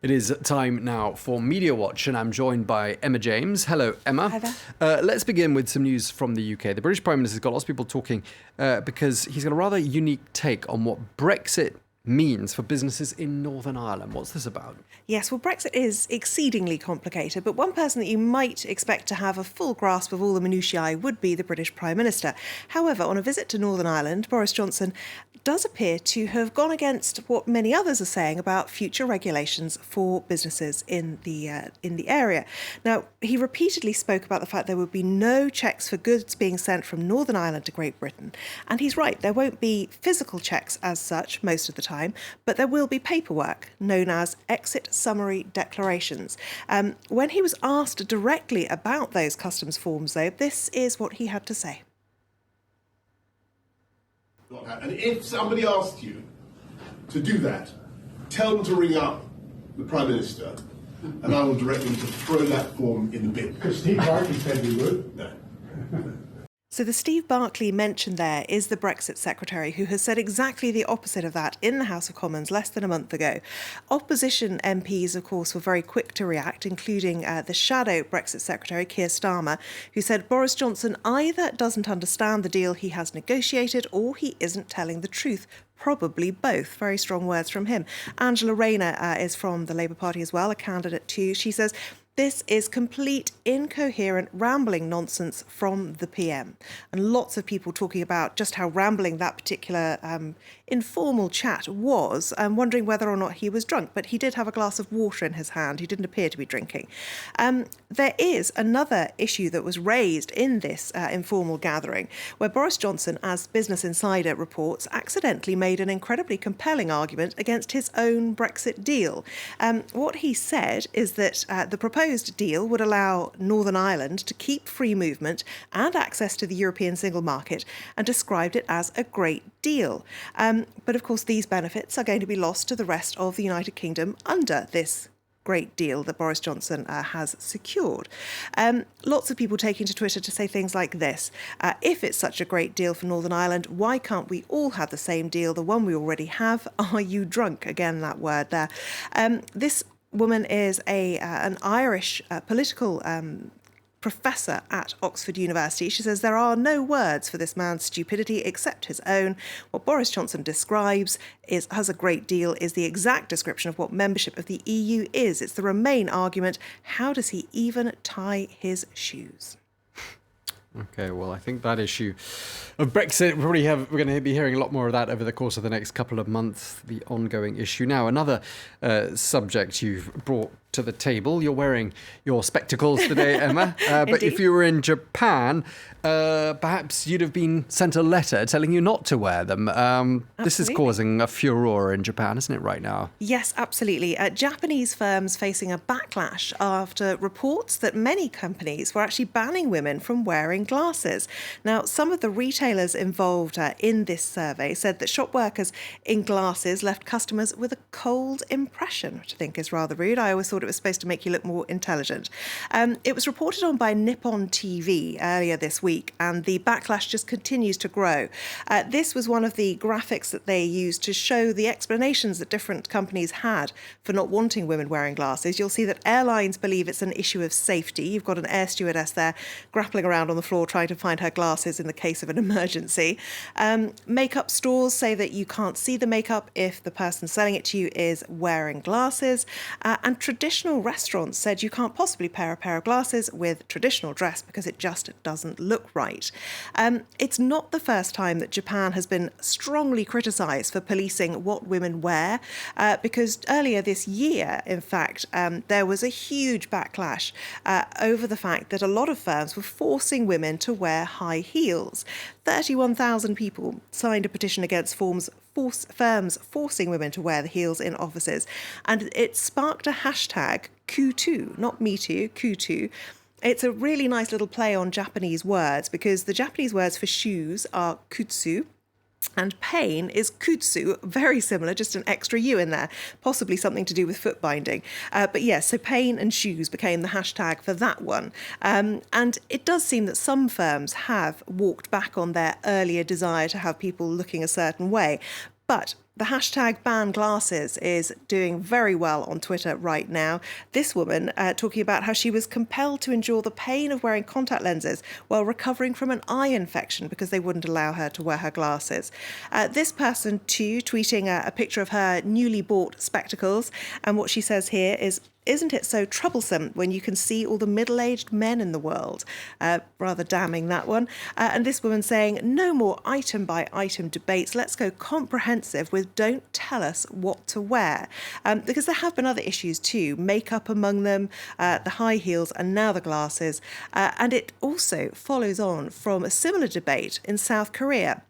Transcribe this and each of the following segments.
It is time now for Media Watch, and I'm joined by Emma James. Hello, Emma. Hi there. Let's begin with some news from the UK. The British Prime Minister's got lots of people talking because he's got a rather unique take on what Brexit means for businesses in Northern Ireland. What's this about? Yes, well, Brexit is exceedingly complicated, but one person that you might expect to have a full grasp of all the minutiae would be the British Prime Minister. However, on a visit to Northern Ireland, Boris Johnson does appear to have gone against what many others are saying about future regulations for businesses in the area. Now, he repeatedly spoke about the fact there would be no checks for goods being sent from Northern Ireland to Great Britain. And he's right, there won't be physical checks as such most of the time, but there will be paperwork known as exit summary declarations. When he was asked directly about those customs forms, though, this is what he had to say. And if somebody asks you to do that, tell them to ring up the Prime Minister and I will direct them to throw that form in the bin. Because Steve Barclay said we would. No. So the Steve Barclay mentioned there is the Brexit Secretary, who has said exactly the opposite of that in the House of Commons less than a month ago. Opposition MPs, of course, were very quick to react, including the shadow Brexit Secretary, Keir Starmer, who said Boris Johnson either doesn't understand the deal he has negotiated or he isn't telling the truth. Probably both. Very strong words from him. Angela Rayner is from the Labour Party as well, a candidate too. She says, this is complete, incoherent, rambling nonsense from the PM. And lots of people talking about just how rambling that particular informal chat was, wondering whether or not he was drunk. But he did have a glass of water in his hand. He didn't appear to be drinking. There is another issue that was raised in this informal gathering, where Boris Johnson, as Business Insider reports, accidentally made an incredibly compelling argument against his own Brexit deal. What he said is that the proposed deal would allow Northern Ireland to keep free movement and access to the European single market, and described it as a great deal. But of course, these benefits are going to be lost to the rest of the United Kingdom under this great deal that Boris Johnson has secured. Lots of people taking to Twitter to say things like this. If it's such a great deal for Northern Ireland, why can't we all have the same deal, the one we already have? Are you drunk? Again, that word there. This woman is an Irish political professor at Oxford University. She says there are no words for this man's stupidity except his own. What Boris Johnson describes as a great deal is the exact description of what membership of the EU is. It's the Remain argument. How does he even tie his shoes? Okay, well, I think that issue of Brexit, we're going to be hearing a lot more of that over the course of the next couple of months, the ongoing issue. Now, another subject you've brought to the table. You're wearing your spectacles today, Emma. But if you were in Japan, perhaps you'd have been sent a letter telling you not to wear them. This is causing a furore in Japan, isn't it, right now? Yes, absolutely. Japanese firms facing a backlash after reports that many companies were actually banning women from wearing glasses. Now, some of the retailers involved in this survey said that shop workers in glasses left customers with a cold impression, which I think is rather rude. I always thought it was supposed to make you look more intelligent. It was reported on by Nippon TV earlier this week, and the backlash just continues to grow. This was one of the graphics that they used to show the explanations that different companies had for not wanting women wearing glasses. You'll see that airlines believe it's an issue of safety. You've got an air stewardess there grappling around on the floor trying to find her glasses in the case of an emergency. Makeup stores say that you can't see the makeup if the person selling it to you is wearing glasses. And traditional restaurants said you can't possibly pair a pair of glasses with traditional dress because it just doesn't look right. It's not the first time that Japan has been strongly criticised for policing what women wear, because earlier this year, in fact, there was a huge backlash over the fact that a lot of firms were forcing women to wear high heels. 31,000 people signed a petition against firms forcing women to wear the heels in offices. And it sparked a hashtag, Kutu, not Me Too, Kutu. It's a really nice little play on Japanese words, because the Japanese words for shoes are kutsu, and pain is kutsu, very similar, just an extra U in there, possibly something to do with foot binding. But yes, so pain and shoes became the hashtag for that one. And it does seem that some firms have walked back on their earlier desire to have people looking a certain way. But The hashtag ban glasses is doing very well on Twitter right now. This woman talking about how she was compelled to endure the pain of wearing contact lenses while recovering from an eye infection because they wouldn't allow her to wear her glasses. This person too tweeting a picture of her newly bought spectacles, and what she says here is, "Isn't it so troublesome when you can see all the middle-aged men in the world?" Rather damning, that one. And this woman saying, "No more item-by-item debates. Let's go comprehensive with don't tell us what to wear." Because there have been other issues too, makeup among them, the high heels and now the glasses. And it also follows on from a similar debate in South Korea.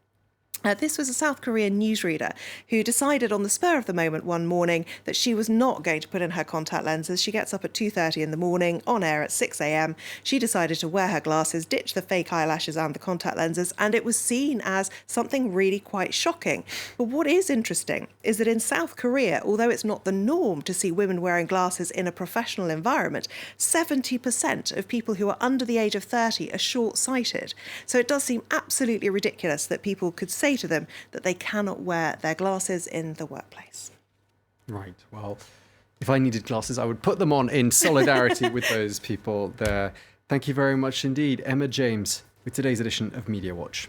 This was a South Korean newsreader who decided on the spur of the moment one morning that she was not going to put in her contact lenses. She gets up at 2:30 in the morning, on air at 6 a.m. She decided to wear her glasses, ditch the fake eyelashes and the contact lenses, and it was seen as something really quite shocking. But what is interesting is that in South Korea, although it's not the norm to see women wearing glasses in a professional environment, 70% of people who are under the age of 30 are short-sighted. So it does seem absolutely ridiculous that people could say to them that they cannot wear their glasses in the workplace. Right. Well, if I needed glasses, I would put them on in solidarity with those people there. Thank you very much indeed, Emma James, with today's edition of Media Watch.